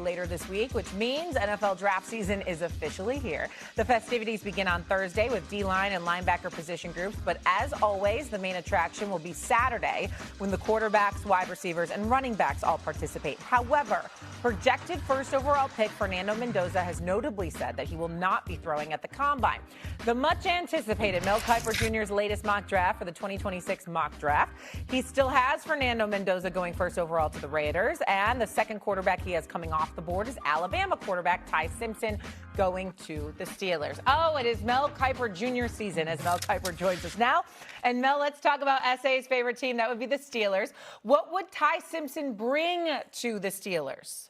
later this week, which means NFL draft season is officially here. The festivities begin on Thursday with D-line and linebacker position groups, but as always, the main attraction will be Saturday when the quarterbacks, wide receivers, and running backs all participate. However, projected first overall pick Fernando Mendoza has notably said that he will not be throwing at the Combine. The much anticipated Mel Kiper Jr.'s latest mock draft for the 2026 mock draft. He still has Fernando Mendoza going first overall to the Raiders, and the second quarterback he has coming off the board is Alabama quarterback Ty Simpson going to the Steelers. Oh, it is Mel Kiper Jr. season as Mel Kiper joins us now. And Mel, let's talk about SA's favorite team. That would be the Steelers. What would Ty Simpson bring to the Steelers?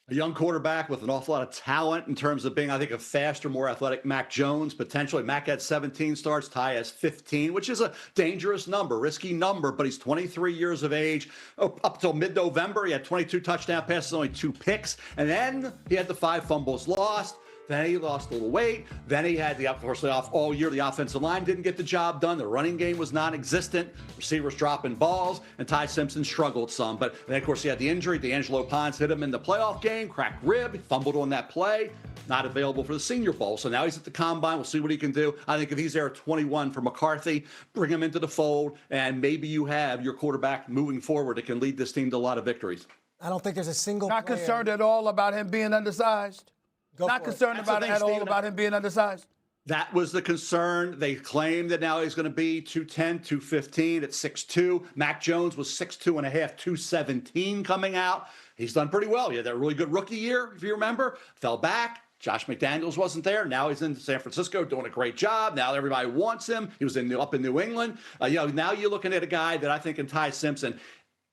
A young quarterback with an awful lot of talent in terms of being, I think, a faster, more athletic Mac Jones. Potentially, Mac had 17 starts, Ty has 15, which is a dangerous number, risky number, but he's 23 years of age. Up till mid-November, he had 22 touchdown passes, only 2 picks, and then he had the 5 fumbles lost. Then he lost a little weight. Then he had off all year. The offensive line didn't get the job done. The running game was non-existent. Receivers dropping balls, and Ty Simpson struggled some. But then, of course, he had the injury. D'Angelo Pons hit him in the playoff game, cracked rib, fumbled on that play. Not available for the Senior Bowl. So now he's at the Combine. We'll see what he can do. I think if he's there at 21 for McCarthy, bring him into the fold, and maybe you have your quarterback moving forward that can lead this team to a lot of victories. I don't think there's a single Not player. concerned at all about him being undersized? Not concerned about it at all about him being undersized? That was the concern. They claim that now he's going to be 210, 215 at 6'2". Mac Jones was 6'2 and a half, 217 coming out. He's done pretty well. He had that really good rookie year, if you remember. Fell back. Josh McDaniels wasn't there. Now he's in San Francisco doing a great job. Now everybody wants him. He was up in New England. Now you're looking at a guy that I think in Ty Simpson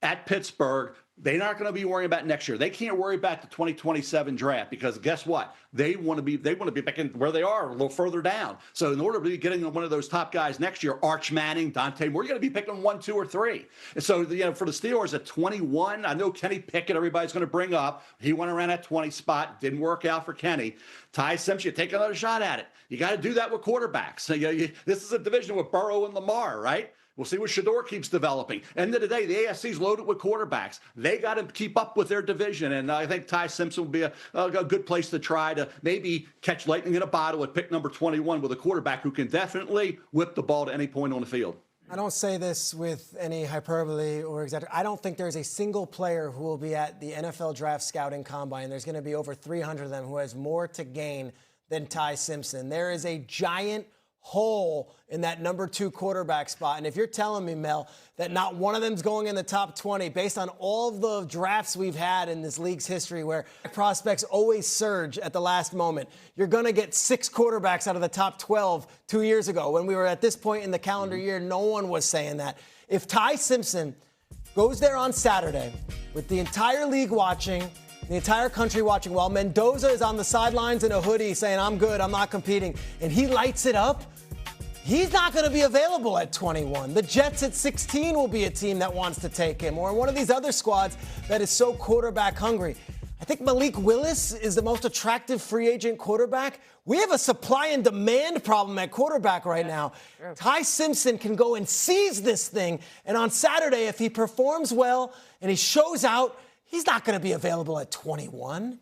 at Pittsburgh, they're not going to be worrying about next year. They can't worry about the 2027 draft because guess what? They want to be back in where they are, a little further down. So in order to be getting one of those top guys next year, Arch Manning, Dante Moore, you're going to be picking 1, 2, or 3. And so for the Steelers at 21, I know Kenny Pickett, everybody's going to bring up. He went around that 20 spot, didn't work out for Kenny. Ty Simpson, you take another shot at it. You got to do that with quarterbacks. So, this is a division with Burrow and Lamar, right? We'll see what Shador keeps developing. End of the day, the AFC's loaded with quarterbacks. They got to keep up with their division, and I think Ty Simpson will be a good place to try to maybe catch lightning in a bottle at pick number 21 with a quarterback who can definitely whip the ball to any point on the field. I don't say this with any hyperbole or exaggeration. I don't think there's a single player who will be at the NFL Draft Scouting Combine. There's going to be over 300 of them who has more to gain than Ty Simpson. There is a giant hole in that number 2 quarterback spot. And if you're telling me, Mel, that not one of them's going in the top 20 based on all of the drafts we've had in this league's history where prospects always surge at the last moment, you're going to get 6 quarterbacks out of the top 12 2 years ago. When we were at this point in the calendar year, no one was saying that. If Ty Simpson goes there on Saturday with the entire league watching, the entire country watching, while Mendoza is on the sidelines in a hoodie saying, I'm good, I'm not competing, and he lights it up, he's not going to be available at 21. The Jets at 16 will be a team that wants to take him, or one of these other squads that is so quarterback hungry. I think Malik Willis is the most attractive free agent quarterback. We have a supply and demand problem at quarterback right now. Sure. Ty Simpson can go and seize this thing, and on Saturday, if he performs well and he shows out, he's not going to be available at 21.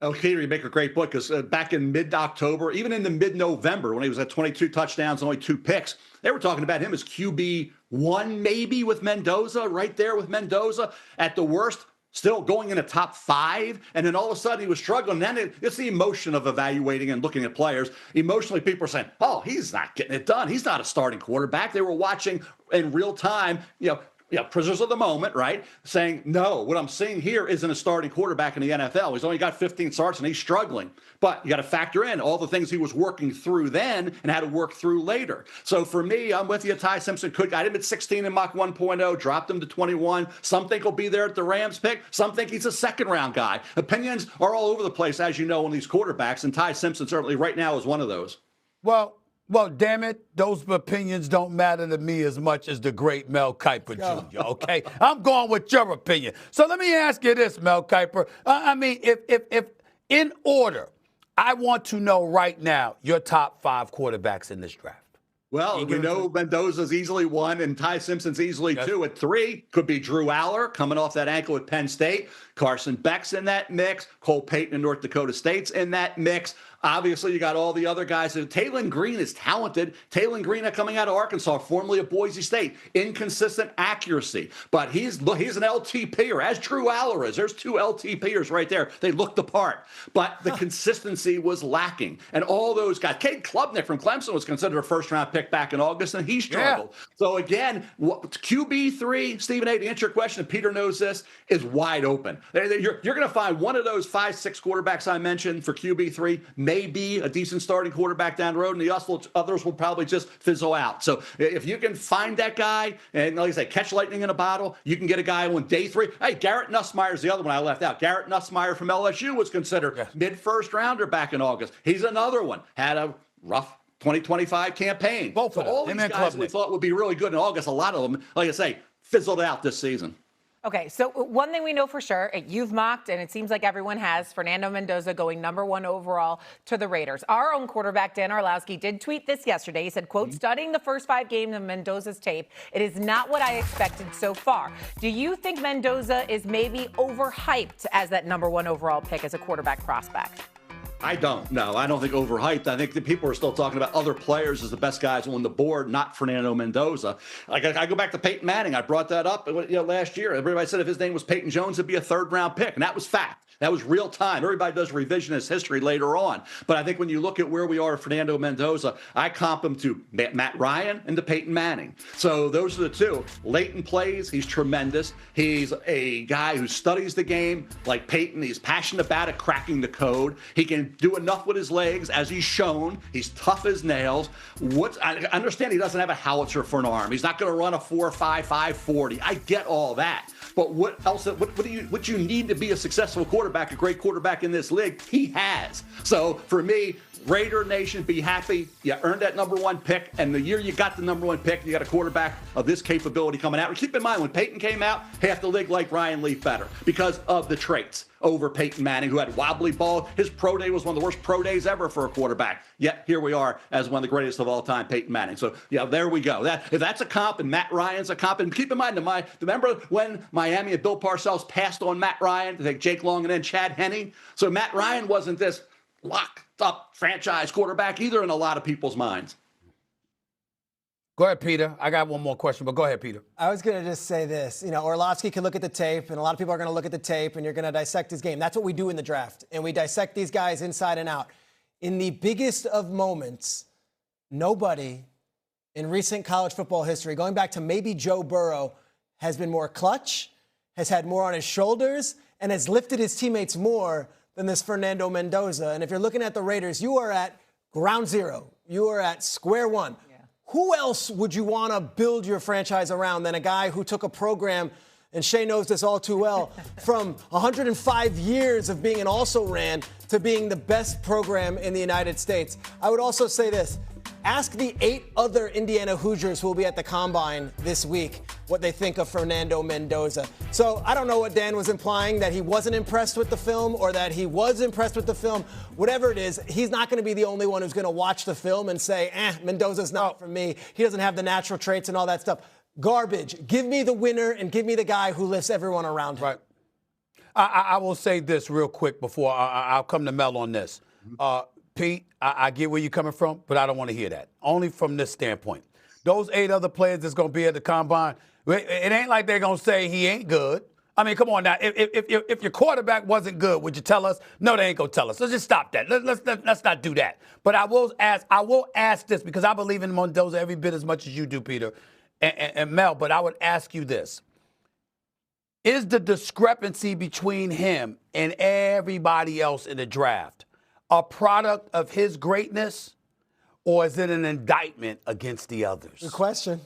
Oh, Peter, you make a great point because back in mid-October, even in the mid-November, when he was at 22 touchdowns, only 2 picks, they were talking about him as QB1 maybe with Mendoza, right there with Mendoza. At the worst, still going in the top 5. And then all of a sudden he was struggling. Then it's the emotion of evaluating and looking at players. Emotionally, people are saying, oh, he's not getting it done. He's not a starting quarterback. They were watching in real time, prisoners of the moment, right? Saying, no, what I'm seeing here isn't a starting quarterback in the NFL. He's only got 15 starts and he's struggling. But you got to factor in all the things he was working through then and had to work through later. So for me, I'm with you. Ty Simpson got him at 16 in Mach 1.0, dropped him to 21. Some think he'll be there at the Rams pick. Some think he's a second-round guy. Opinions are all over the place, as you know, on these quarterbacks, and Ty Simpson certainly right now is one of those. Well, damn it, those opinions don't matter to me as much as the great Mel Kiper Jr., okay? I'm going with your opinion. So let me ask you this, Mel Kiper. If in order, I want to know right now your top 5 quarterbacks in this draft. Well, we know Mendoza's easily 1 and Ty Simpson's easily 2. At 3 could be Drew Aller coming off that ankle at Penn State. Carson Beck's in that mix. Cole Payton in North Dakota State's in that mix. Obviously, you got all the other guys. Taylon Green is talented. Taylon Green coming out of Arkansas, formerly of Boise State. Inconsistent accuracy. But he's an LTPer, as Drew Aller is. There's 2 LTPers right there. They looked the part. But the consistency was lacking. And all those guys. Cade Klubnik from Clemson was considered a first-round pick back in August, and he struggled. Yeah. So, again, QB3, Stephen A., to answer your question, and Peter knows this, is wide open. You're going to find one of those 5-6 quarterbacks I mentioned for QB3, maybe a decent starting quarterback down the road, and the others will probably just fizzle out. So if you can find that guy, and like I say, catch lightning in a bottle, you can get a guy on day 3. Hey, Garrett Nussmeier's the other one I left out. Garrett Nussmeier from LSU was considered mid-first rounder back in August. He's another one. Had a rough 2025 campaign. Both of them. All these guys we thought would be really good in August, a lot of them, like I say, fizzled out this season. Okay, so one thing we know for sure, you've mocked, and it seems like everyone has, Fernando Mendoza going #1 overall to the Raiders. Our own quarterback, Dan Orlovsky, did tweet this yesterday. He said, quote, studying the first 5 games of Mendoza's tape, it is not what I expected so far. Do you think Mendoza is maybe overhyped as that #1 overall pick as a quarterback prospect? I don't. No, I don't think overhyped. I think that people are still talking about other players as the best guys on the board, not Fernando Mendoza. Like I go back to Peyton Manning. I brought that up last year. Everybody said if his name was Peyton Jones, it'd be a 3rd-round pick, and that was fact. That was real time. Everybody does revisionist history later on. But I think when you look at where we are with Fernando Mendoza, I comp him to Matt Ryan and to Peyton Manning. So those are the 2. Late in plays, he's tremendous. He's a guy who studies the game like Peyton. He's passionate about it, cracking the code. He can do enough with his legs, as he's shown. He's tough as nails. I understand he doesn't have a howitzer for an arm. He's not going to run a 4.5, 5.40. I get all that. But what else? What you need to be a successful quarterback, a great quarterback in this league, he has. So for me, Raider Nation, be happy. You earned that #1 pick, and the year you got the #1 pick, you got a quarterback of this capability coming out. And keep in mind, when Peyton came out, half the league liked Ryan Leaf better because of the traits over Peyton Manning, who had wobbly ball. His pro day was one of the worst pro days ever for a quarterback. Yet here we are as one of the greatest of all time, Peyton Manning. So yeah, there we go. If that's a comp, and Matt Ryan's a comp, and keep in mind, remember when Miami and Bill Parcells passed on Matt Ryan to take Jake Long and then Chad Henne? So Matt Ryan wasn't this locked up franchise quarterback either in a lot of people's minds. Go ahead, Peter. I got one more question, but go ahead, Peter. I was going to just say this. Orlovsky can look at the tape, and a lot of people are going to look at the tape, and you're going to dissect his game. That's what we do in the draft, and we dissect these guys inside and out. In the biggest of moments, nobody in recent college football history, going back to maybe Joe Burrow, has been more clutch, has had more on his shoulders, and has lifted his teammates more than this Fernando Mendoza. And if you're looking at the Raiders, you are at ground zero. You are at square one. Who else would you want to build your franchise around than a guy who took a program, and Shay knows this all too well, from 105 years of being an also-ran to being the best program in the United States? I would also say this. Ask the 8 other Indiana Hoosiers who will be at the Combine this week what they think of Fernando Mendoza. So I don't know what Dan was implying, that he wasn't impressed with the film or that he was impressed with the film. Whatever it is, he's not going to be the only one who's going to watch the film and say, Mendoza's not for me. He doesn't have the natural traits and all that stuff. Garbage. Give me the winner and give me the guy who lifts everyone around him. Right. I will say this real quick before I'll come to Mel on this. Pete, I get where you're coming from, but I don't want to hear that. Only from this standpoint. Those 8 other players that's going to be at the Combine, it ain't like they're going to say he ain't good. I mean, come on now. If your quarterback wasn't good, would you tell us? No, they ain't going to tell us. So just stop that. Let's not do that. But I will ask this, because I believe in Mendoza every bit as much as you do, Peter and Mel, but I would ask you this. Is the discrepancy between him and everybody else in the draft a product of his greatness, or is it an indictment against the others? Good question.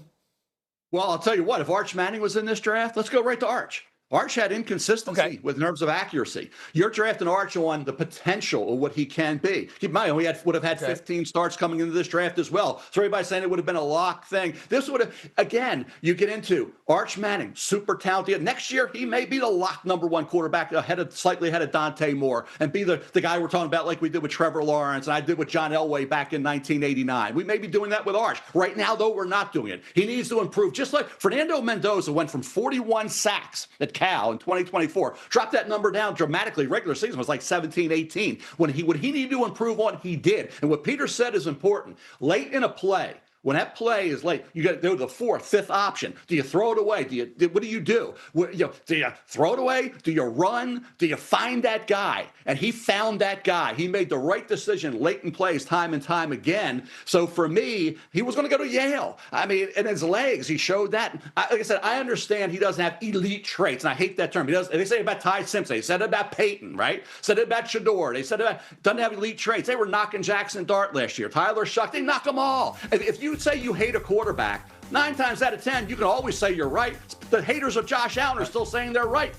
Well, I'll tell you what, if Arch Manning was in this draft, let's go right to Arch. Arch had inconsistency with terms of accuracy. You're drafting Arch on the potential of what he can be. Keep in mind, we would have had 15 starts coming into this draft as well. So everybody's saying it would have been a lock thing. This would have, again, you get into Arch Manning, super talented. Next year, he may be the lock #1 quarterback, slightly ahead of Dante Moore, and be the guy we're talking about like we did with Trevor Lawrence and I did with John Elway back in 1989. We may be doing that with Arch. Right now, though, we're not doing it. He needs to improve. Just like Fernando Mendoza went from 41 sacks at Cal in 2024, dropped that number down dramatically. Regular season was like 17, 18. What he needed to improve on, he did. And what Peter said is important. Late in a play, when that play is late, you got to do the 4th, 5th option. Do you throw it away? What do you do? Do you throw it away? Do you run? Do you find that guy? And he found that guy. He made the right decision late in plays time and time again. So for me, he was going to go to Yale. I mean, in his legs, he showed that. Like I said, I understand he doesn't have elite traits, and I hate that term. They say about Ty Simpson. They said it about Peyton, right? Said it about Shador. They said it about doesn't have elite traits. They were knocking Jackson Dart last year. Tyler Shuck, they knock them all. If you say you hate a quarterback, 9 times out of 10, you can always say you're right. The haters of Josh Allen are still saying they're right?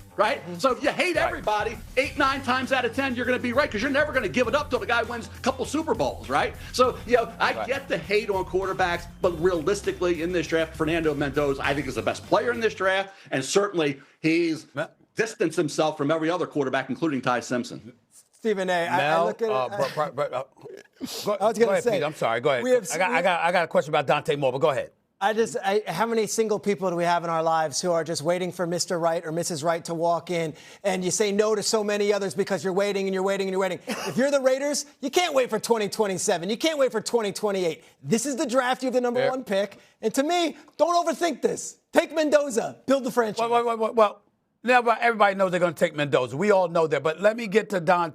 So if you hate everybody, 8, 9 times out of 10, you're going to be right because you're never going to give it up till the guy wins a couple Super Bowls, right? So, I get the hate on quarterbacks, but realistically in this draft, Fernando Mendoza, I think, is the best player in this draft, and certainly he's distanced himself from every other quarterback, incling Ty Simpson. Stephen A. Mel, I look at it. I was going to say, Pete, I'm sorry. Go ahead. I got a question about Dante Moore, but go ahead. How many single people do we have in our lives who are just waiting for Mr. Right or Mrs. Right to walk in, and you say no to so many others because you're waiting and you're waiting and you're waiting? If you're the Raiders, you can't wait for 2027. You can't wait for 2028. This is the draft. You have the #1 pick. And to me, don't overthink this. Take Mendoza. Build the franchise. Well, everybody knows they're going to take Mendoza. We all know that. But let me get to Dante.